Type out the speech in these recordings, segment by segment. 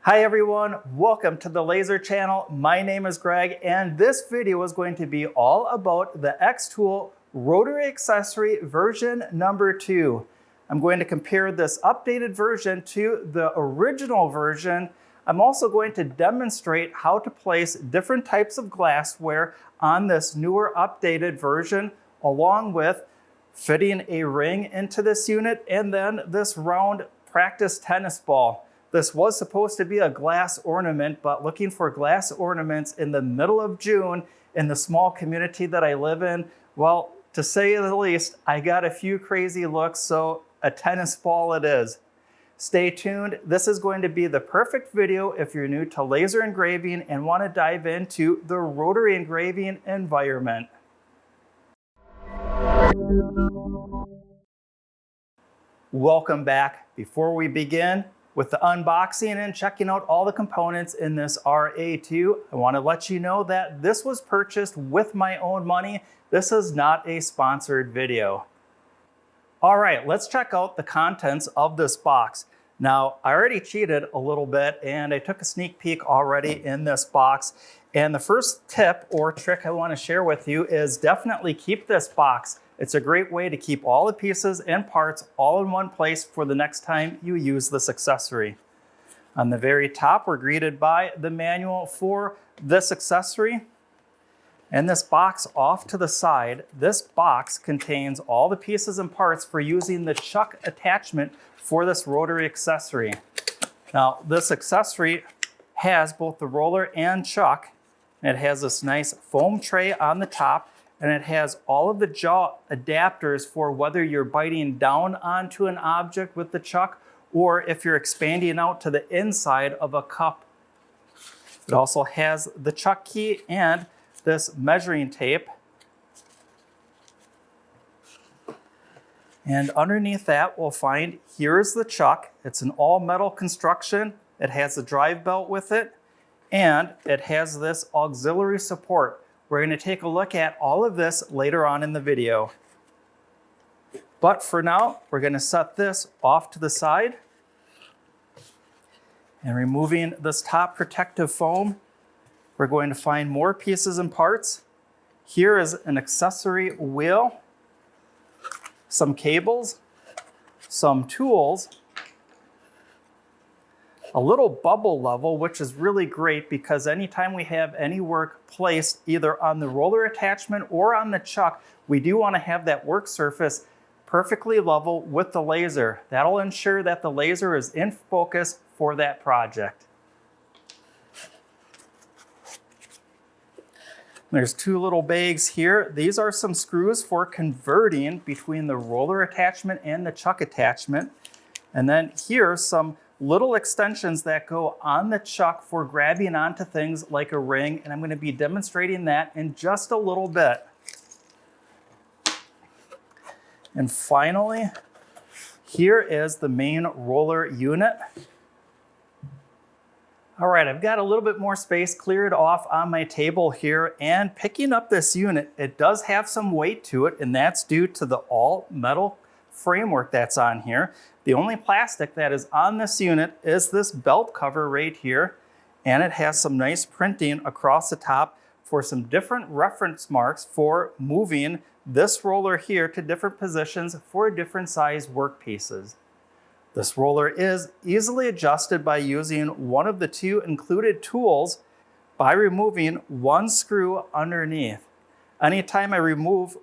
Hi everyone, welcome to the Laser channel. My name is Greg and this video is going to be all about the Xtool Rotary Accessory version number 2. I'm going to compare this updated version to the original version. I'm also going to demonstrate how to place different types of glassware on this newer updated version, along with fitting a ring into this unit and then this round practice tennis ball. This was supposed to be a glass ornament, but looking for glass ornaments in the middle of June in the small community that I live in, well, to say the least, I got a few crazy looks, so a tennis ball it is. Stay tuned. This is going to be the perfect video if you're new to laser engraving and want to dive into the rotary engraving environment. Welcome back. Before we begin with the unboxing and checking out all the components in this RA2, I want to let you know that this was purchased with my own money. This is not a sponsored video. All right, let's check out the contents of this box. Now, I already cheated a little bit and I took a sneak peek already in this box. And the first tip or trick I want to share with you is definitely keep this box. It's a great way to keep all the pieces and parts all in one place for the next time you use this accessory. On the very top, we're greeted by the manual for this accessory. And this box off to the side, this box contains all the pieces and parts for using the chuck attachment for this rotary accessory. Now, this accessory has both the roller and chuck. It has this nice foam tray on the top, and it has all of the jaw adapters for whether you're biting down onto an object with the chuck or if you're expanding out to the inside of a cup. It also has the chuck key and this measuring tape. And underneath that, we'll find here's the chuck. It's an all metal construction. It has a drive belt with it, and it has this auxiliary support. We're going to take a look at all of this later on in the video. But for now, we're going to set this off to the side. And removing this top protective foam, we're going to find more pieces and parts. Here is an accessory wheel, some cables, some tools, a little bubble level, which is really great because anytime we have any work placed either on the roller attachment or on the chuck, we do want to have that work surface perfectly level with the laser. That'll ensure that the laser is in focus for that project. There's two little bags here. These are some screws for converting between the roller attachment and the chuck attachment. And then here are some little extensions that go on the chuck for grabbing onto things like a ring, and I'm going to be demonstrating that in just a little bit. And finally, here is the main roller unit. All right, I've got a little bit more space cleared off on my table here, and picking up this unit, it does have some weight to it, and that's due to the all metal framework that's on here. The only plastic that is on this unit is this belt cover right here, and it has some nice printing across the top for some different reference marks for moving this roller here to different positions for different size workpieces. This roller is easily adjusted by using one of the two included tools by removing one screw underneath. Anytime I remove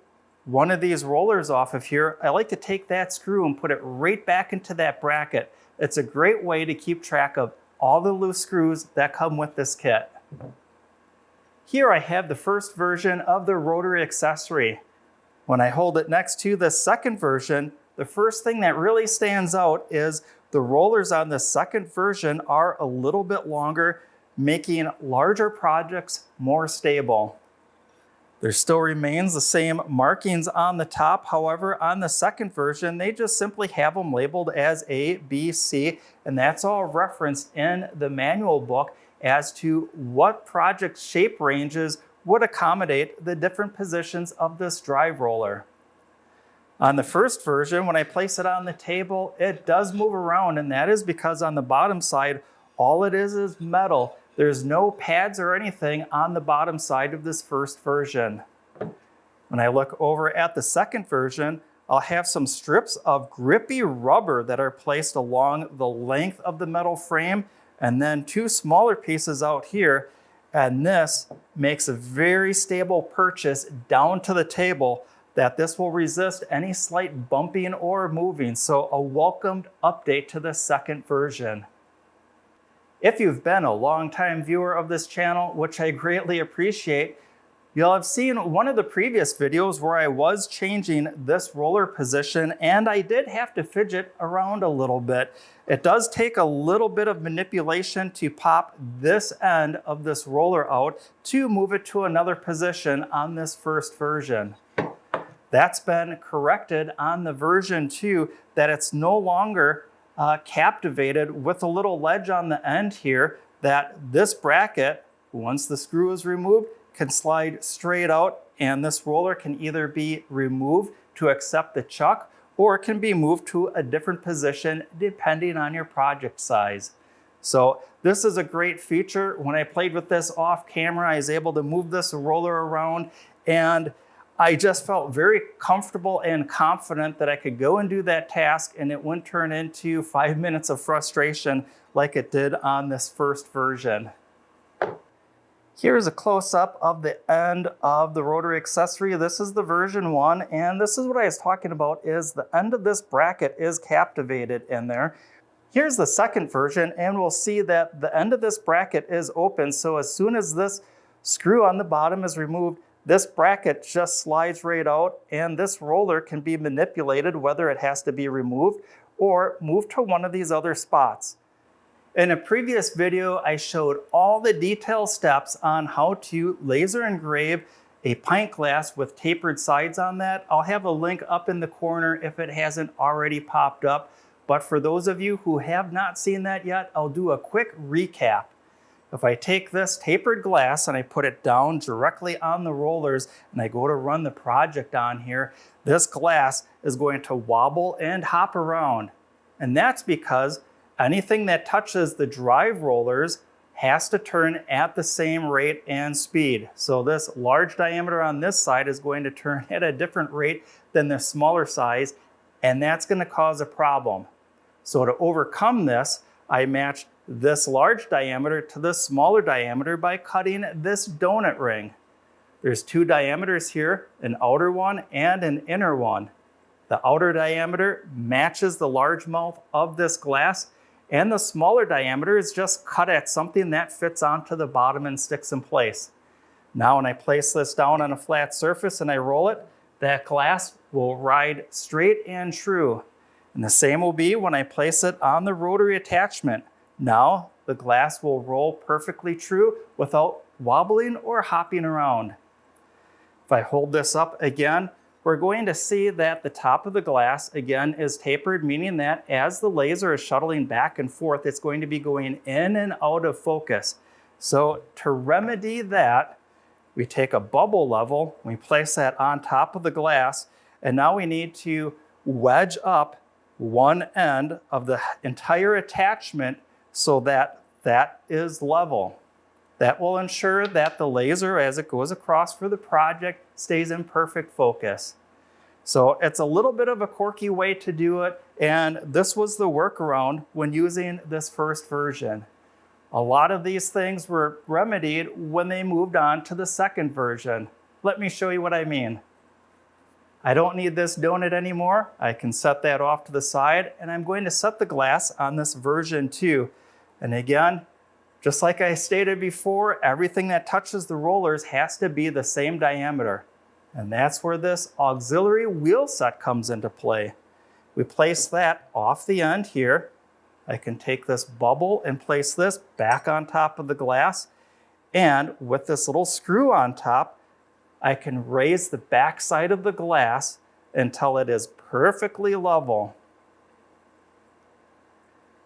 one of these rollers off of here, I like to take that screw and put it right back into that bracket. It's a great way to keep track of all the loose screws that come with this kit. Here I have the first version of the rotary accessory. When I hold it next to the second version, the first thing that really stands out is the rollers on the second version are a little bit longer, making larger projects more stable. There still remains the same markings on the top. However, on the second version, they just simply have them labeled as A, B, C, and that's all referenced in the manual book as to what project shape ranges would accommodate the different positions of this drive roller. On the first version, when I place it on the table, it does move around, and that is because on the bottom side, All it is metal. There's no pads or anything on the bottom side of this first version. When I look over at the second version, I'll have some strips of grippy rubber that are placed along the length of the metal frame, and then two smaller pieces out here. And this makes a very stable purchase down to the table that this will resist any slight bumping or moving. So a welcomed update to the second version. If you've been a longtime viewer of this channel, which I greatly appreciate, you'll have seen one of the previous videos where I was changing this roller position, and I did have to fidget around a little bit. It does take a little bit of manipulation to pop this end of this roller out to move it to another position on this first version. That's been corrected on the version 2, that it's no longer captivated with a little ledge on the end here, that this bracket, once the screw is removed, can slide straight out, and this roller can either be removed to accept the chuck or it can be moved to a different position depending on your project size. So this is a great feature. When I played with this off camera, I was able to move this roller around, and I just felt very comfortable and confident that I could go and do that task and it wouldn't turn into 5 minutes of frustration like it did on this first version. Here's a close-up of the end of the rotary accessory. This is the version 1, and this is what I was talking about, is the end of this bracket is captivated in there. Here's the second version, and we'll see that the end of this bracket is open, so as soon as this screw on the bottom is removed, this bracket just slides right out, and this roller can be manipulated, whether it has to be removed or moved to one of these other spots. In a previous video, I showed all the detailed steps on how to laser engrave a pint glass with tapered sides on that. I'll have a link up in the corner if it hasn't already popped up. But for those of you who have not seen that yet, I'll do a quick recap. If I take this tapered glass and I put it down directly on the rollers and I go to run the project on here, this glass is going to wobble and hop around. And that's because anything that touches the drive rollers has to turn at the same rate and speed. So this large diameter on this side is going to turn at a different rate than the smaller size, and that's going to cause a problem. So to overcome this, I matched this large diameter to this smaller diameter by cutting this donut ring. There's two diameters here, an outer one and an inner one. The outer diameter matches the large mouth of this glass, and the smaller diameter is just cut at something that fits onto the bottom and sticks in place. Now when I place this down on a flat surface and I roll it, that glass will ride straight and true. And the same will be when I place it on the rotary attachment. Now the glass will roll perfectly true without wobbling or hopping around. If I hold this up again, we're going to see that the top of the glass again is tapered, meaning that as the laser is shuttling back and forth, it's going to be going in and out of focus. So to remedy that, we take a bubble level, we place that on top of the glass, and now we need to wedge up one end of the entire attachment so that that is level. That will ensure that the laser, as it goes across for the project, stays in perfect focus. So it's a little bit of a quirky way to do it, and this was the workaround when using this first version. A lot of these things were remedied when they moved on to the second version. Let me show you what I mean. I don't need this donut anymore. I can set that off to the side, and I'm going to set the glass on this version 2. And again, just like I stated before, everything that touches the rollers has to be the same diameter. And that's where this auxiliary wheel set comes into play. We place that off the end here. I can take this bubble and place this back on top of the glass. And with this little screw on top, I can raise the back side of the glass until it is perfectly level.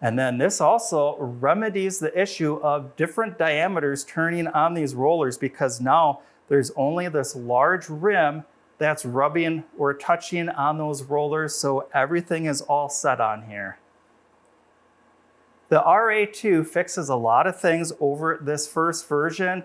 And then this also remedies the issue of different diameters turning on these rollers, because now there's only this large rim that's rubbing or touching on those rollers, so everything is all set on here. The RA2 fixes a lot of things over this first version.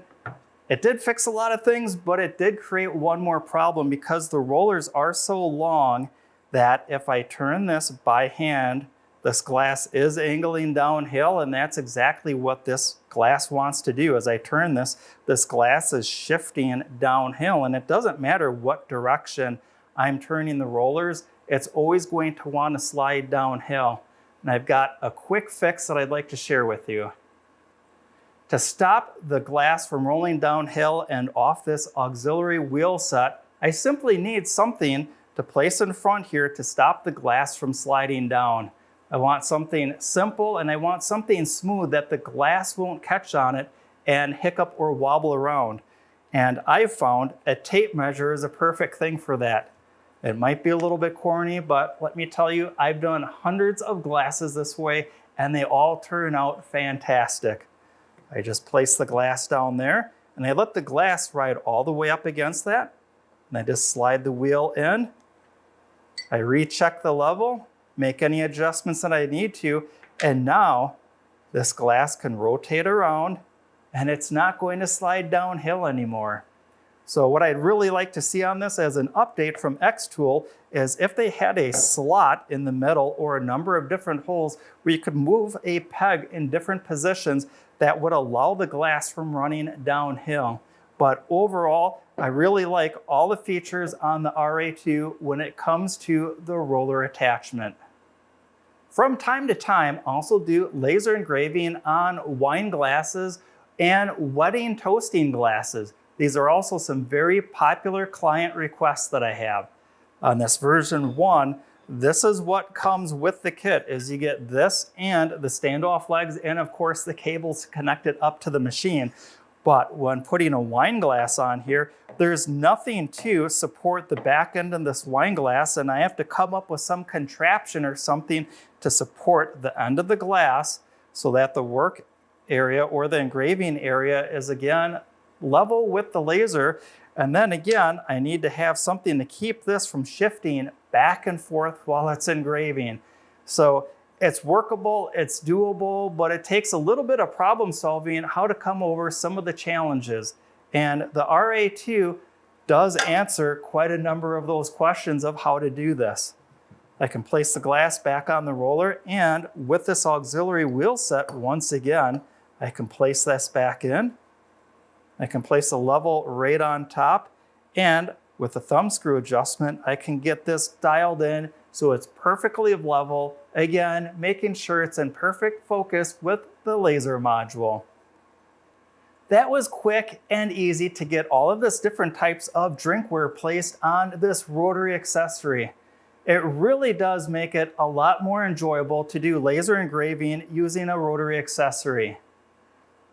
It did fix a lot of things, but it did create one more problem because the rollers are so long that if I turn this by hand, this glass is angling downhill, and that's exactly what this glass wants to do. As I turn this, this glass is shifting downhill, and it doesn't matter what direction I'm turning the rollers, it's always going to want to slide downhill. And I've got a quick fix that I'd like to share with you. To stop the glass from rolling downhill and off this auxiliary wheel set, I simply need something to place in front here to stop the glass from sliding down. I want something simple and I want something smooth that the glass won't catch on it and hiccup or wobble around. And I've found a tape measure is a perfect thing for that. It might be a little bit corny, but let me tell you, I've done hundreds of glasses this way and they all turn out fantastic. I just place the glass down there and I let the glass ride all the way up against that. And I just slide the wheel in. I recheck the level, make any adjustments that I need to, and now this glass can rotate around and it's not going to slide downhill anymore. So what I'd really like to see on this as an update from Xtool is if they had a slot in the middle or a number of different holes where you could move a peg in different positions that would allow the glass from running downhill. But overall, I really like all the features on the RA2 when it comes to the roller attachment. From time to time, I also do laser engraving on wine glasses and wedding toasting glasses. These are also some very popular client requests that I have. On this version 1, this is what comes with the kit, is you get this and the standoff legs and of course the cables connected up to the machine. But when putting a wine glass on here, there's nothing to support the back end of this wine glass, and I have to come up with some contraption or something to support the end of the glass so that the work area or the engraving area is again level with the laser. And then again, I need to have something to keep this from shifting back and forth while it's engraving. So it's workable, it's doable, but it takes a little bit of problem solving how to come over some of the challenges. And the RA2 does answer quite a number of those questions of how to do this. I can place the glass back on the roller, and with this auxiliary wheel set, once again, I can place this back in. I can place a level right on top, and with the thumb screw adjustment, I can get this dialed in so it's perfectly level, again, making sure it's in perfect focus with the laser module. That was quick and easy to get all of this different types of drinkware placed on this rotary accessory. It really does make it a lot more enjoyable to do laser engraving using a rotary accessory.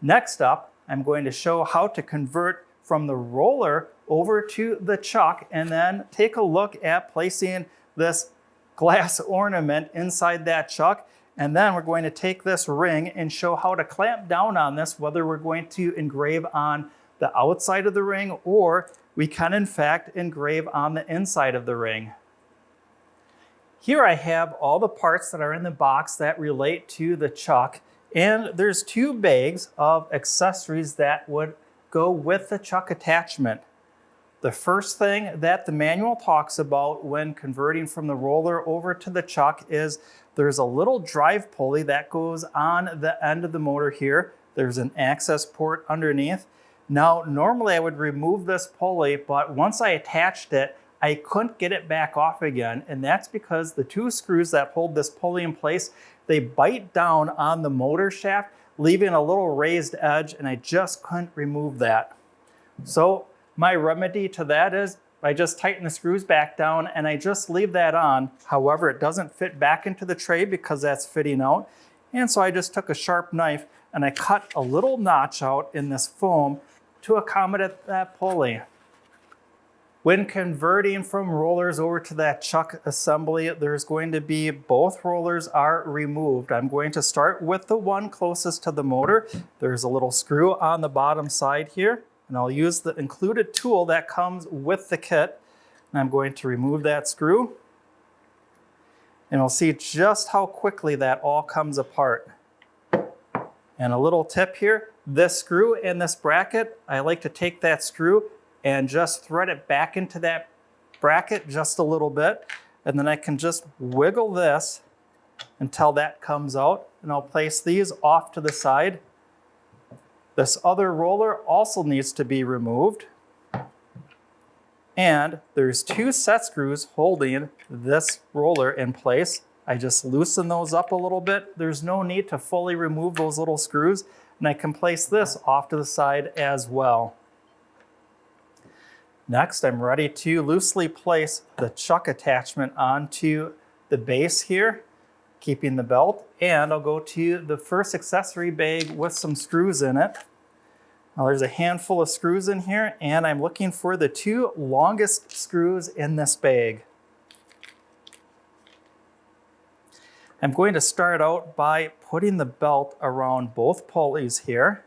Next up, I'm going to show how to convert from the roller over to the chuck and then take a look at placing this glass ornament inside that chuck. And then we're going to take this ring and show how to clamp down on this, whether we're going to engrave on the outside of the ring or we can in fact engrave on the inside of the ring. Here I have all the parts that are in the box that relate to the chuck. And there's 2 bags of accessories that would go with the chuck attachment. The first thing that the manual talks about when converting from the roller over to the chuck is there's a little drive pulley that goes on the end of the motor here. There's an access port underneath. Now, normally I would remove this pulley, but once I attached it, I couldn't get it back off again. And that's because the 2 screws that hold this pulley in place, they bite down on the motor shaft, leaving a little raised edge, and I just couldn't remove that. So my remedy to that is I just tighten the screws back down and I just leave that on. However, it doesn't fit back into the tray because that's fitting out. And so I just took a sharp knife and I cut a little notch out in this foam to accommodate that pulley. When converting from rollers over to that chuck assembly, there's going to be both rollers are removed. I'm going to start with the one closest to the motor. There's a little screw on the bottom side here, and I'll use the included tool that comes with the kit. And I'm going to remove that screw, and we'll see just how quickly that all comes apart. And a little tip here, this screw and this bracket, I like to take that screw and just thread it back into that bracket just a little bit. And then I can just wiggle this until that comes out. And I'll place these off to the side. This other roller also needs to be removed. And there's 2 set screws holding this roller in place. I just loosen those up a little bit. There's no need to fully remove those little screws. And I can place this off to the side as well. Next, I'm ready to loosely place the chuck attachment onto the base here, keeping the belt. And I'll go to the first accessory bag with some screws in it. Now there's a handful of screws in here, and I'm looking for the 2 longest screws in this bag. I'm going to start out by putting the belt around both pulleys here.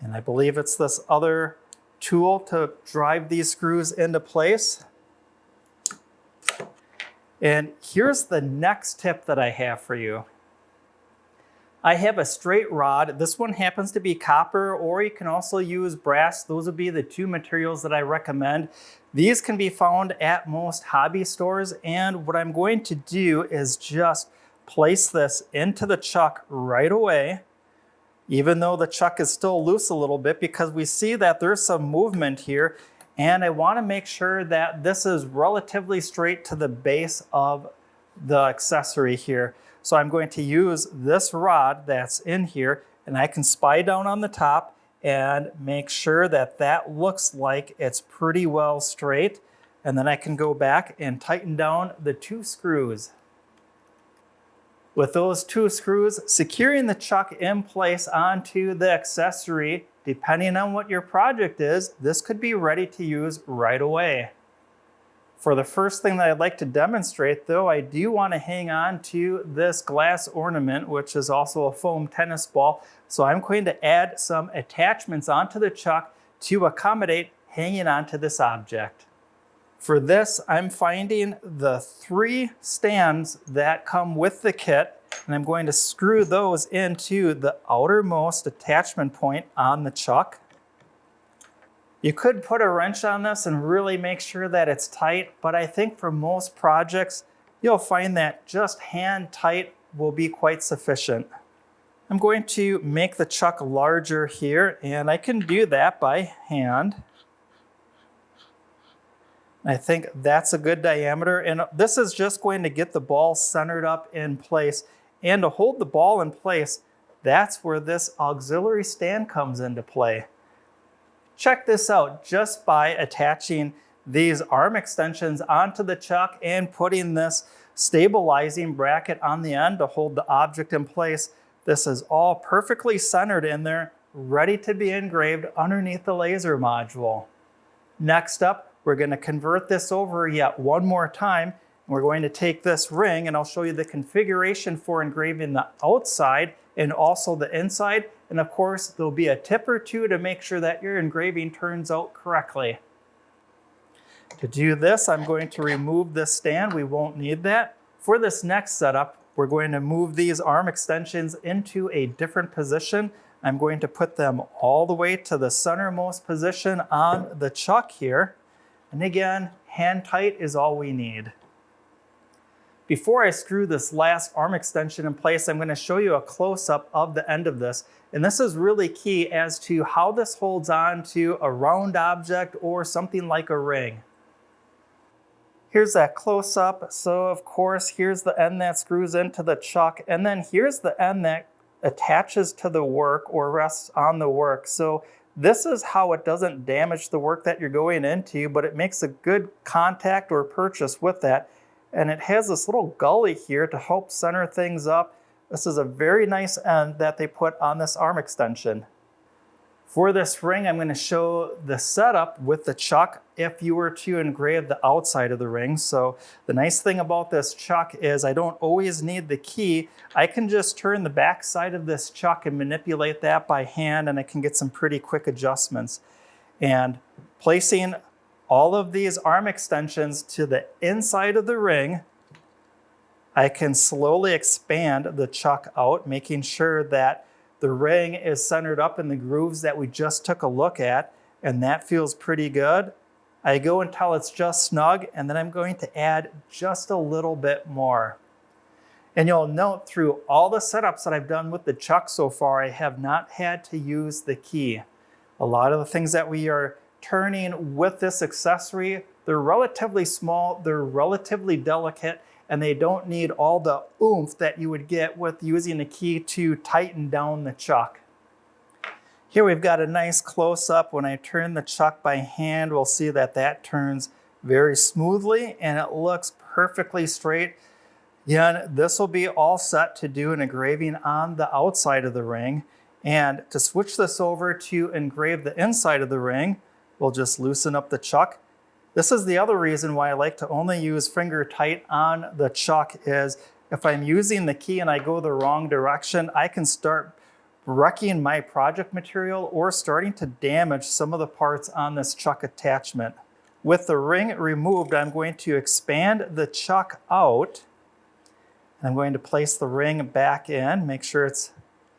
And I believe it's this other tool to drive these screws into place. And here's the next tip that I have for you. I have a straight rod. This one happens to be copper, or you can also use brass. Those would be the 2 materials that I recommend. These can be found at most hobby stores. And what I'm going to do is just place this into the chuck right away, even though the chuck is still loose a little bit, because we see that there's some movement here. And I want to make sure that this is relatively straight to the base of the accessory here. So I'm going to use this rod that's in here, and I can spy down on the top and make sure that that looks like it's pretty well straight. And then I can go back and tighten down the 2 screws. With those 2 screws, securing the chuck in place onto the accessory, depending on what your project is, this could be ready to use right away. For the first thing that I'd like to demonstrate, though, I do want to hang on to this glass ornament, which is also a foam tennis ball. So I'm going to add some attachments onto the chuck to accommodate hanging onto this object. For this, I'm finding the 3 stands that come with the kit, and I'm going to screw those into the outermost attachment point on the chuck. You could put a wrench on this and really make sure that it's tight, but I think for most projects, you'll find that just hand tight will be quite sufficient. I'm going to make the chuck larger here, and I can do that by hand. I think that's a good diameter, and this is just going to get the ball centered up in place. And to hold the ball in place, that's where this auxiliary stand comes into play. Check this out, just by attaching these arm extensions onto the chuck and putting this stabilizing bracket on the end to hold the object in place. This is all perfectly centered in there, ready to be engraved underneath the laser module. Next up, we're going to convert this over yet one more time. We're going to take this ring, and I'll show you the configuration for engraving the outside and also the inside. And of course, there'll be a tip or 2 to make sure that your engraving turns out correctly. To do this, I'm going to remove this stand. We won't need that. For this next setup, we're going to move these arm extensions into a different position. I'm going to put them all the way to the centermost position on the chuck here. And again, hand tight is all we need. Before I screw this last arm extension in place, I'm going to show you a close-up of the end of this. And this is really key as to how this holds on to a round object or something like a ring. Here's that close-up. So of course, here's the end that screws into the chuck. And then here's the end that attaches to the work or rests on the work. So this is how it doesn't damage the work that you're going into, but it makes a good contact or purchase with that. And it has this little gully here to help center things up. This is a very nice end that they put on this arm extension. For this ring, I'm going to show the setup with the chuck if you were to engrave the outside of the ring. So the nice thing about this chuck is I don't always need the key. I can just turn the back side of this chuck and manipulate that by hand, and I can get some pretty quick adjustments. And placing all of these arm extensions to the inside of the ring, I can slowly expand the chuck out, making sure that the ring is centered up in the grooves that we just took a look at, and that feels pretty good. I go until it's just snug, and then I'm going to add just a little bit more. And you'll note through all the setups that I've done with the chuck so far, I have not had to use the key. A lot of the things that we are turning with this accessory, they're relatively small, they're relatively delicate, and they don't need all the oomph that you would get with using a key to tighten down the chuck. Here we've got a nice close-up. When I turn the chuck by hand, we'll see that that turns very smoothly and it looks perfectly straight. Again, this will be all set to do an engraving on the outside of the ring. And to switch this over to engrave the inside of the ring, we'll just loosen up the chuck. This is the other reason why I like to only use finger tight on the chuck is if I'm using the key and I go the wrong direction, I can start wrecking my project material or starting to damage some of the parts on this chuck attachment. With the ring removed, I'm going to expand the chuck out. I'm going to place the ring back in, make sure it's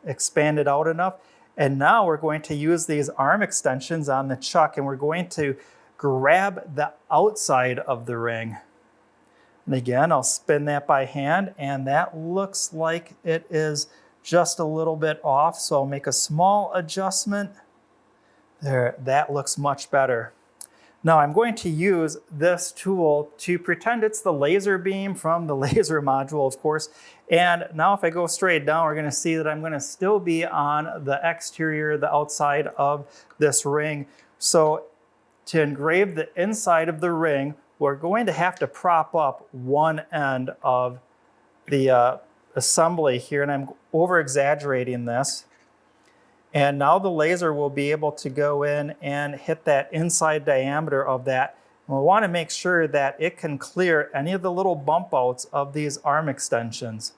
expanded out enough. And now we're going to use these arm extensions on the chuck and we're going to grab the outside of the ring. And again, I'll spin that by hand and that looks like it is just a little bit off. So I'll make a small adjustment. There, that looks much better. Now I'm going to use this tool to pretend it's the laser beam from the laser module, of course. And now if I go straight down, we're going to see that I'm going to still be on the exterior, the outside of this ring. So to engrave the inside of the ring, we're going to have to prop up one end of the assembly here, and I'm over exaggerating this. And now the laser will be able to go in and hit that inside diameter of that. And we'll want to make sure that it can clear any of the little bump outs of these arm extensions.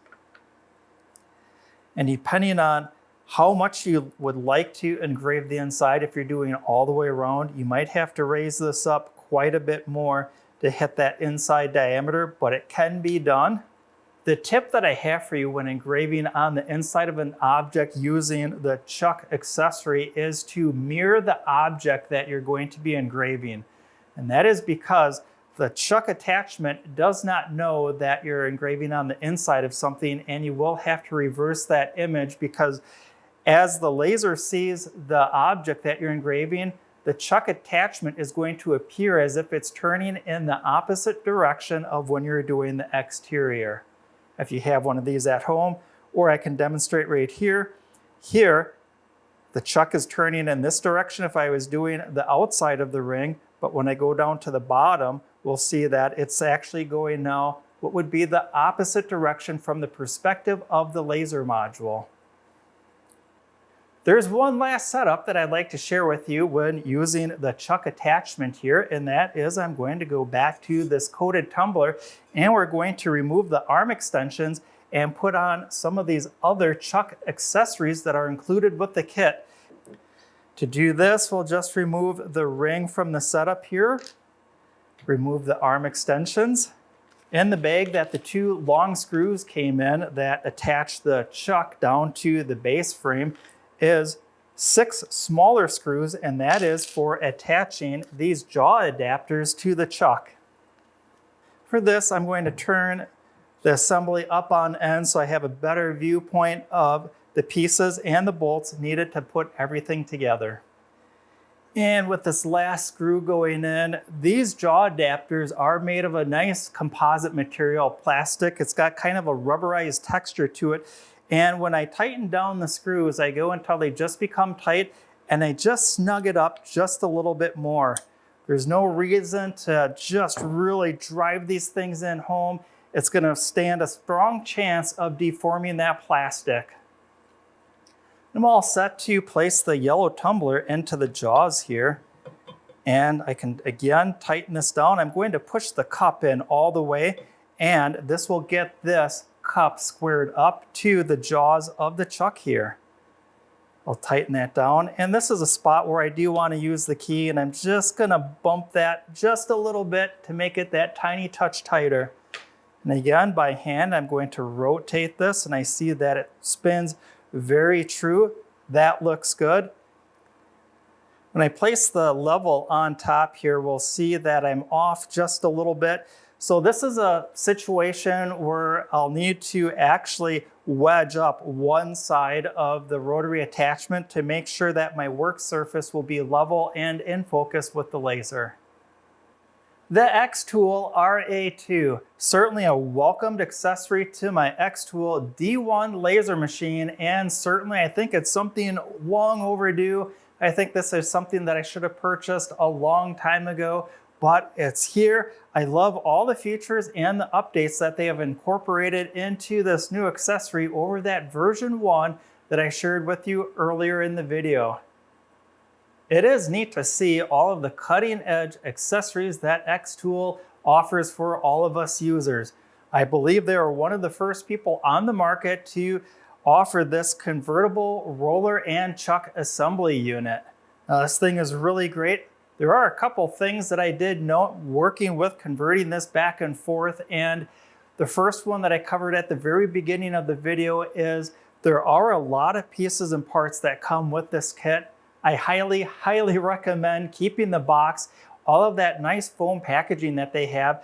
And depending on how much you would like to engrave the inside, if you're doing it all the way around, you might have to raise this up quite a bit more to hit that inside diameter, but it can be done. The tip that I have for you when engraving on the inside of an object using the chuck accessory is to mirror the object that you're going to be engraving. And that is because the chuck attachment does not know that you're engraving on the inside of something, and you will have to reverse that image because as the laser sees the object that you're engraving, the chuck attachment is going to appear as if it's turning in the opposite direction of when you're doing the exterior. If you have one of these at home, or I can demonstrate right here. Here, the chuck is turning in this direction if I was doing the outside of the ring, but when I go down to the bottom, we'll see that it's actually going now what would be the opposite direction from the perspective of the laser module. There's one last setup that I'd like to share with you when using the chuck attachment here, and that is I'm going to go back to this coated tumbler and we're going to remove the arm extensions and put on some of these other chuck accessories that are included with the kit. To do this, we'll just remove the ring from the setup here, remove the arm extensions. In the bag that the two long screws came in that attach the chuck down to the base frame is 6 smaller screws, and that is for attaching these jaw adapters to the chuck. For this, I'm going to turn the assembly up on end so I have a better viewpoint of the pieces and the bolts needed to put everything together. And with this last screw going in, these jaw adapters are made of a nice composite material, plastic. It's got kind of a rubberized texture to it. And when I tighten down the screws, I go until they just become tight and I just snug it up just a little bit more. There's no reason to just really drive these things in home. It's going to stand a strong chance of deforming that plastic. I'm all set to place the yellow tumbler into the jaws here. And I can again tighten this down. I'm going to push the cup in all the way, and this will get this cup squared up to the jaws of the chuck here. I'll tighten that down, and this is a spot where I do want to use the key, and I'm just going to bump that just a little bit to make it that tiny touch tighter. And again, by hand, I'm going to rotate this, and I see that it spins very true. That looks good. When I place the level on top here, we'll see that I'm off just a little bit. So this is a situation where I'll need to actually wedge up one side of the rotary attachment to make sure that my work surface will be level and in focus with the laser. The Xtool RA2, certainly a welcomed accessory to my Xtool D1 laser machine, and certainly I think it's something long overdue. I think this is something that I should have purchased a long time ago, but it's here. I love all the features and the updates that they have incorporated into this new accessory over that version 1 that I shared with you earlier in the video. It is neat to see all of the cutting-edge accessories that Xtool offers for all of us users. I believe they are one of the first people on the market to offer this convertible roller and chuck assembly unit. Now, this thing is really great. There are a couple things that I did note working with converting this back and forth, and the first one that I covered at the very beginning of the video is there are a lot of pieces and parts that come with this kit. I highly, highly recommend keeping the box, all of that nice foam packaging that they have.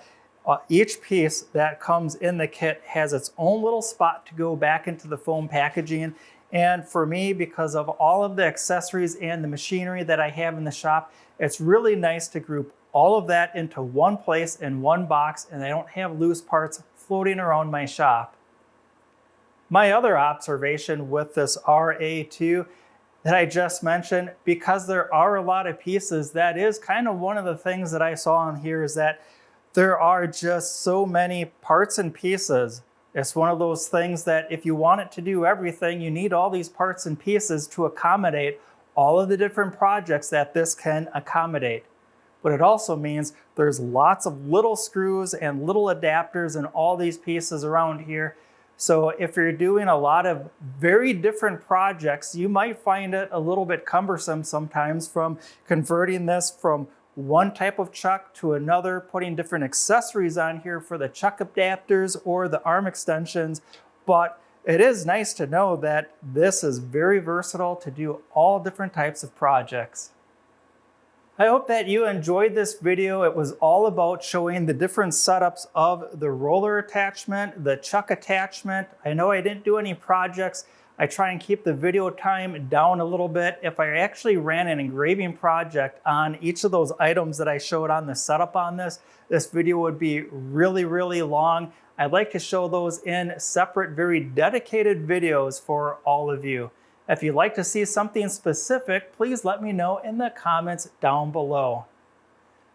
Each piece that comes in the kit has its own little spot to go back into the foam packaging. And for me, because of all of the accessories and the machinery that I have in the shop, it's really nice to group all of that into one place in one box, and I don't have loose parts floating around my shop. My other observation with this RA2 that I just mentioned, because there are a lot of pieces, that is kind of one of the things that I saw on here, is that there are just so many parts and pieces. It's one of those things that if you want it to do everything, you need all these parts and pieces to accommodate all of the different projects that this can accommodate. But it also means there's lots of little screws and little adapters and all these pieces around here. So if you're doing a lot of very different projects, you might find it a little bit cumbersome sometimes from converting this from one type of chuck to another, putting different accessories on here for the chuck adapters or the arm extensions. But it is nice to know that this is very versatile to do all different types of projects. I hope that you enjoyed this video. It was all about showing the different setups of the roller attachment, the chuck attachment. I know I didn't do any projects. I try and keep the video time down a little bit. If I actually ran an engraving project on each of those items that I showed on the setup on this video would be really, really long. I'd like to show those in separate, very dedicated videos for all of you. If you'd like to see something specific, please let me know in the comments down below.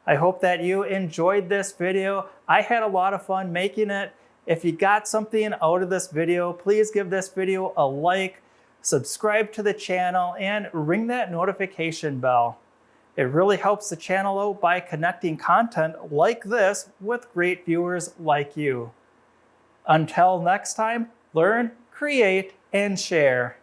I hope that you enjoyed this video. I had a lot of fun making it. If you got something out of this video, please give this video a like, subscribe to the channel, and ring that notification bell. It really helps the channel out by connecting content like this with great viewers like you. Until next time, learn, create, and share.